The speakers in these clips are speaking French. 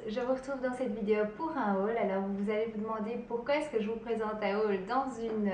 je vous retrouve dans cette vidéo pour un haul. Alors vous allez vous demander pourquoi est-ce que je vous présente un haul dans une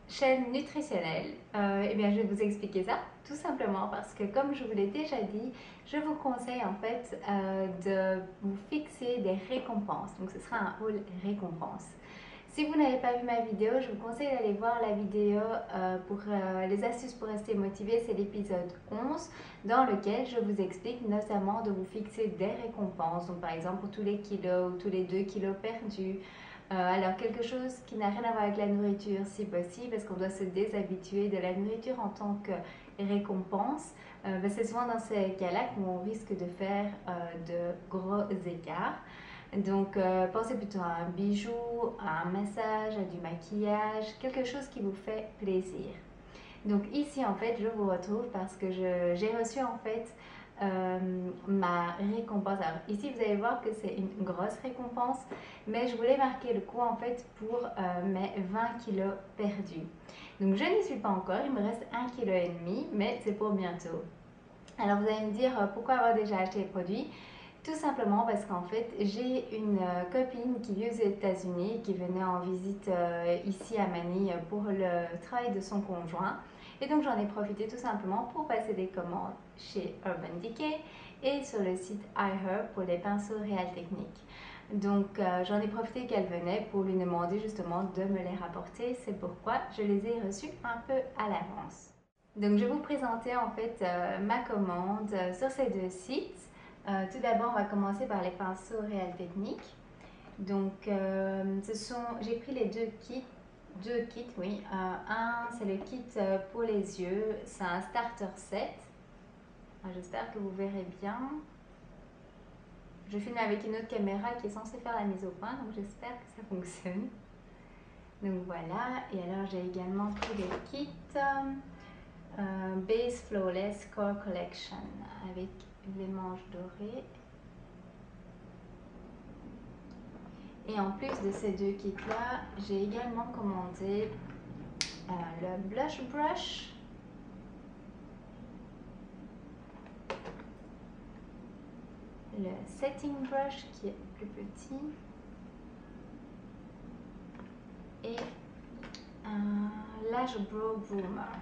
chaîne nutritionnelle. Eh bien je vais vous expliquer ça tout simplement parce que comme je vous l'ai déjà dit, je vous conseille en fait de vous fixer des récompenses. Donc ce sera un haul récompense. Si vous n'avez pas vu ma vidéo, je vous conseille d'aller voir la vidéo pour les astuces pour rester motivé. C'est l'épisode 11 dans lequel je vous explique notamment de vous fixer des récompenses. Donc par exemple pour tous les kilos ou tous les 2 kilos perdus. Alors quelque chose qui n'a rien à voir avec la nourriture si possible parce qu'on doit se déshabituer de la nourriture en tant que récompense. C'est souvent dans ces cas-là qu'on risque de faire de gros écarts. Donc, pensez plutôt à un bijou, à un massage, à du maquillage, quelque chose qui vous fait plaisir. Donc ici, en fait, je vous retrouve parce que j'ai reçu en fait ma récompense. Alors ici, vous allez voir que c'est une grosse récompense, mais je voulais marquer le coup en fait pour mes 20 kilos perdus. Donc je n'y suis pas encore, il me reste 1,5 kg, mais c'est pour bientôt. Alors vous allez me dire pourquoi avoir déjà acheté les produits? Tout simplement parce qu'en fait, j'ai une copine qui vit aux États-Unis, qui venait en visite ici à Manille pour le travail de son conjoint. Et donc j'en ai profité tout simplement pour passer des commandes chez Urban Decay et sur le site iHerb pour les pinceaux Real Technique. Donc j'en ai profité qu'elle venait pour lui demander justement de me les rapporter. C'est pourquoi je les ai reçus un peu à l'avance. Donc je vais vous présenter en fait ma commande sur ces deux sites. Tout d'abord, on va commencer par les pinceaux Real Technique. Donc, j'ai pris les deux kits, oui. Un, c'est le kit pour les yeux, c'est un starter set. J'espère que vous verrez bien. Je filme avec une autre caméra qui est censée faire la mise au point, donc j'espère que ça fonctionne. Donc voilà, et alors j'ai également pris le kit Base Flawless Core Collection avec les manches dorées. Et en plus de ces deux kits-là, j'ai également commandé le Blush Brush, le Setting Brush qui est plus petit et un Lash Brow Groomer.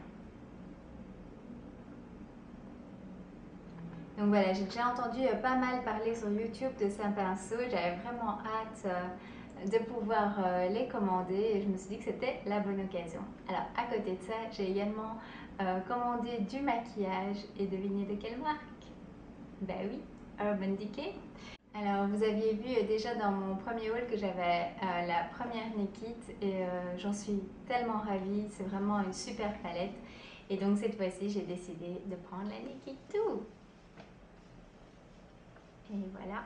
Donc voilà, j'ai déjà entendu pas mal parler sur YouTube de ces pinceaux. J'avais vraiment hâte de pouvoir les commander et je me suis dit que c'était la bonne occasion. Alors à côté de ça, j'ai également commandé du maquillage et devinez de quelle marque? Ben oui, Urban Decay. Alors vous aviez vu déjà dans mon premier haul que j'avais la première Naked et j'en suis tellement ravie, c'est vraiment une super palette. Et donc cette fois-ci j'ai décidé de prendre la Naked 2. Et voilà.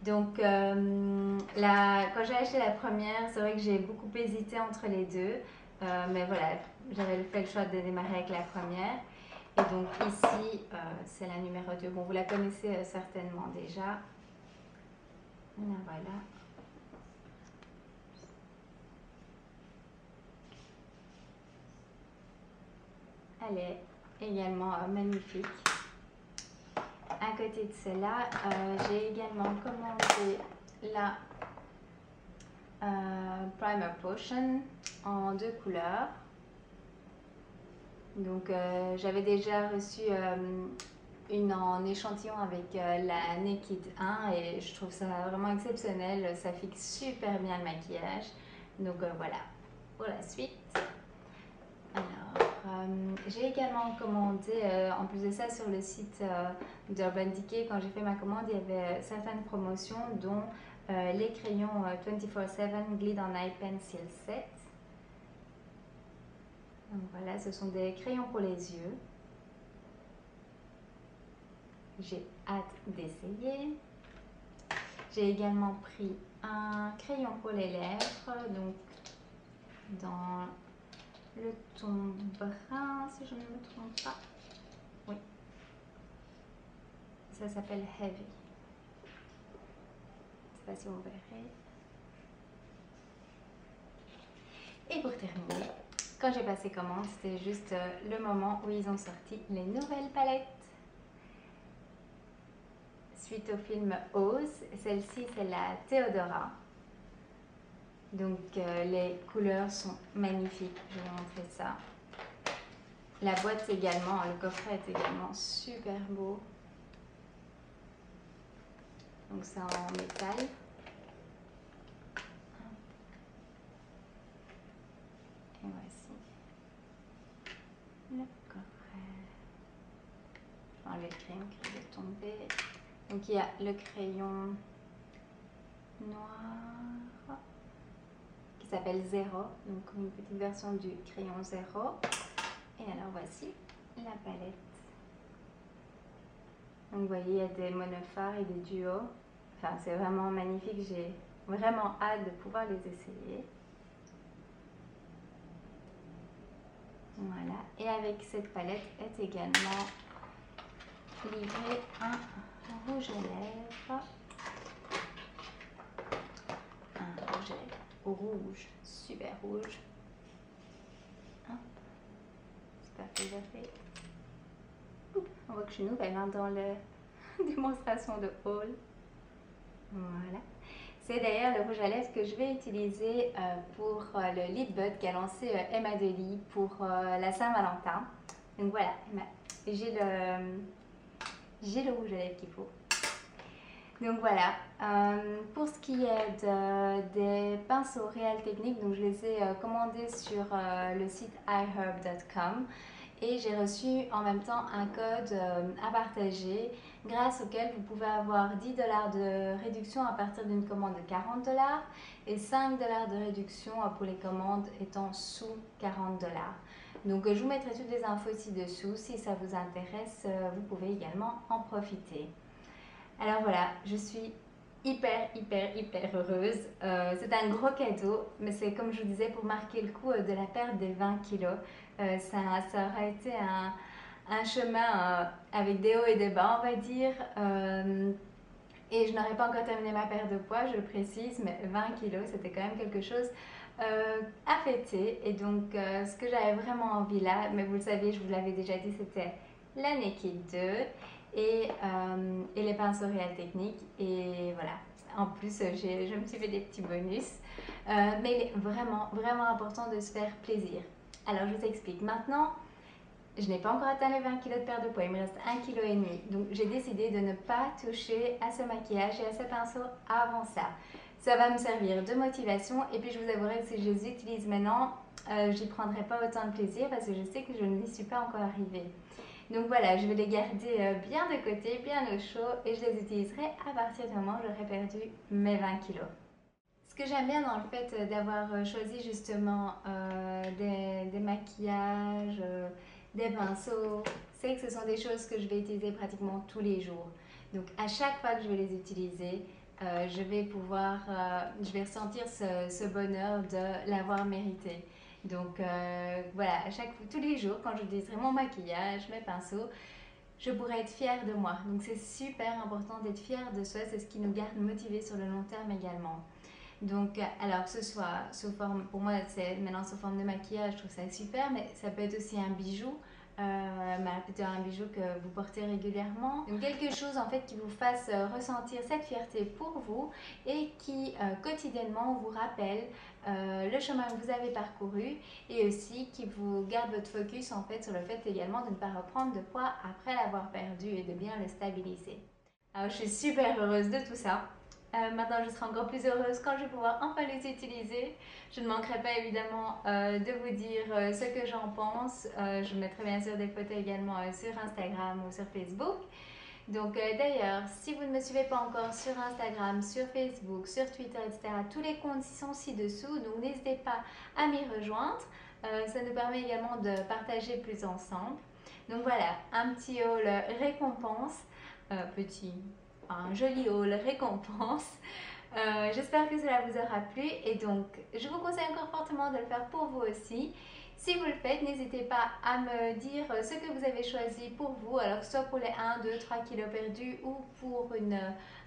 Donc, quand j'ai acheté la première, c'est vrai que j'ai beaucoup hésité entre les deux. Mais voilà, j'avais fait le choix de démarrer avec la première. Et donc ici, c'est la numéro 2. Bon, vous la connaissez certainement déjà. Voilà. Elle est également magnifique. À côté de cela, j'ai également commandé la Primer Potion en deux couleurs. Donc j'avais déjà reçu une en échantillon avec la Naked 1 et je trouve ça vraiment exceptionnel, ça fixe super bien le maquillage. Donc voilà, pour la suite. Alors, j'ai également commandé, en plus de ça, sur le site d'Urban Decay, quand j'ai fait ma commande, il y avait certaines promotions, dont les crayons 24/7 Glide on Eye Pencil Set. Donc voilà, ce sont des crayons pour les yeux. J'ai hâte d'essayer. J'ai également pris un crayon pour les lèvres, donc dans le ton brun, si je ne me trompe pas. Oui. Ça s'appelle Heavy. Je ne sais pas si vous verrez. Et pour terminer, quand j'ai passé commande, c'était juste le moment où ils ont sorti les nouvelles palettes. suite au film Oz. Celle-ci, c'est la Theodora. Donc les couleurs sont magnifiques, je vais vous montrer ça. La boîte également, le coffret est également super beau. Donc c'est en métal. Et voici le coffret. Je vais enlever le crayon qui est tombé. Donc il y a le crayon noir qui s'appelle Zéro, donc une petite version du crayon Zéro. Et alors voici la palette. Donc vous voyez, il y a des monophares et des duos. Enfin, c'est vraiment magnifique. J'ai vraiment hâte de pouvoir les essayer. Voilà. Et avec cette palette est également livré un rouge à lèvres. Un rouge à lèvres rouge, super rouge. J'espère que j'ai fait. On voit que je suis nouvelle dans la démonstration de haul. Voilà. C'est d'ailleurs le rouge à lèvres que je vais utiliser pour le Lip Bud qu'a lancé Emma Deli pour la Saint-Valentin. Donc voilà, j'ai le rouge à lèvres qu'il faut. Donc voilà, pour ce qui est des pinceaux Real Techniques, donc je les ai commandés sur le site iherb.com et j'ai reçu en même temps un code à partager grâce auquel vous pouvez avoir 10 $ de réduction à partir d'une commande de 40 $ et 5 $ de réduction pour les commandes étant sous 40 $. Donc je vous mettrai toutes les infos ci-dessous. Si ça vous intéresse, vous pouvez également en profiter. Alors voilà, je suis hyper heureuse. C'est un gros cadeau, mais c'est comme je vous disais pour marquer le coup de la perte des 20 kilos. Ça aura été un chemin avec des hauts et des bas, on va dire. Et je n'aurais pas encore terminé ma perte de poids, je le précise, mais 20 kilos, c'était quand même quelque chose à fêter. Et donc, ce que j'avais vraiment envie là, mais vous le savez, je vous l'avais déjà dit, c'était la Naked 2 et les pinceaux Real Techniques. Et voilà, en plus, je me suis fait des petits bonus. Mais il est vraiment important de se faire plaisir. Alors, je vous explique. Maintenant, je n'ai pas encore atteint les 20 kg de perte de poids, il me reste 1,5 kg. Donc j'ai décidé de ne pas toucher à ce maquillage et à ce pinceau avant ça. Ça va me servir de motivation et puis je vous avouerai que si je les utilise maintenant, j'y prendrai pas autant de plaisir parce que je sais que je n'y suis pas encore arrivée. Donc voilà, je vais les garder bien de côté, bien au chaud et je les utiliserai à partir du moment où j'aurai perdu mes 20 kg. Ce que j'aime bien dans le fait d'avoir choisi justement des maquillages, des pinceaux, c'est que ce sont des choses que je vais utiliser pratiquement tous les jours. Donc à chaque fois que je vais les utiliser, je vais ressentir ce bonheur de l'avoir mérité. Donc voilà, tous les jours quand j'utiliserai mon maquillage, mes pinceaux, je pourrai être fière de moi. Donc c'est super important d'être fière de soi, c'est ce qui nous garde motivés sur le long terme également. Donc, alors que ce soit sous forme, pour moi c'est maintenant sous forme de maquillage, je trouve ça super, mais ça peut être aussi un bijou, plutôt un bijou que vous portez régulièrement. Donc quelque chose en fait qui vous fasse ressentir cette fierté pour vous et qui quotidiennement vous rappelle le chemin que vous avez parcouru et aussi qui vous garde votre focus en fait sur le fait également de ne pas reprendre de poids après l'avoir perdu et de bien le stabiliser. Alors je suis super heureuse de tout ça. Maintenant, je serai encore plus heureuse quand je vais pouvoir enfin les utiliser. Je ne manquerai pas évidemment de vous dire ce que j'en pense. Je mettrai bien sûr des photos également sur Instagram ou sur Facebook. Donc d'ailleurs, si vous ne me suivez pas encore sur Instagram, sur Facebook, sur Twitter, etc., tous les comptes sont ci-dessous. Donc n'hésitez pas à m'y rejoindre. Ça nous permet également de partager plus ensemble. Donc voilà, un petit haul récompense, un joli haul récompense. J'espère que cela vous aura plu et donc je vous conseille encore fortement de le faire pour vous aussi. Si vous le faites, n'hésitez pas à me dire ce que vous avez choisi pour vous, alors que ce soit pour les 1, 2, 3 kilos perdus ou pour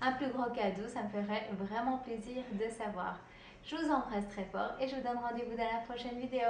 un plus gros cadeau, ça me ferait vraiment plaisir de savoir. Je vous embrasse très fort et je vous donne rendez-vous dans la prochaine vidéo.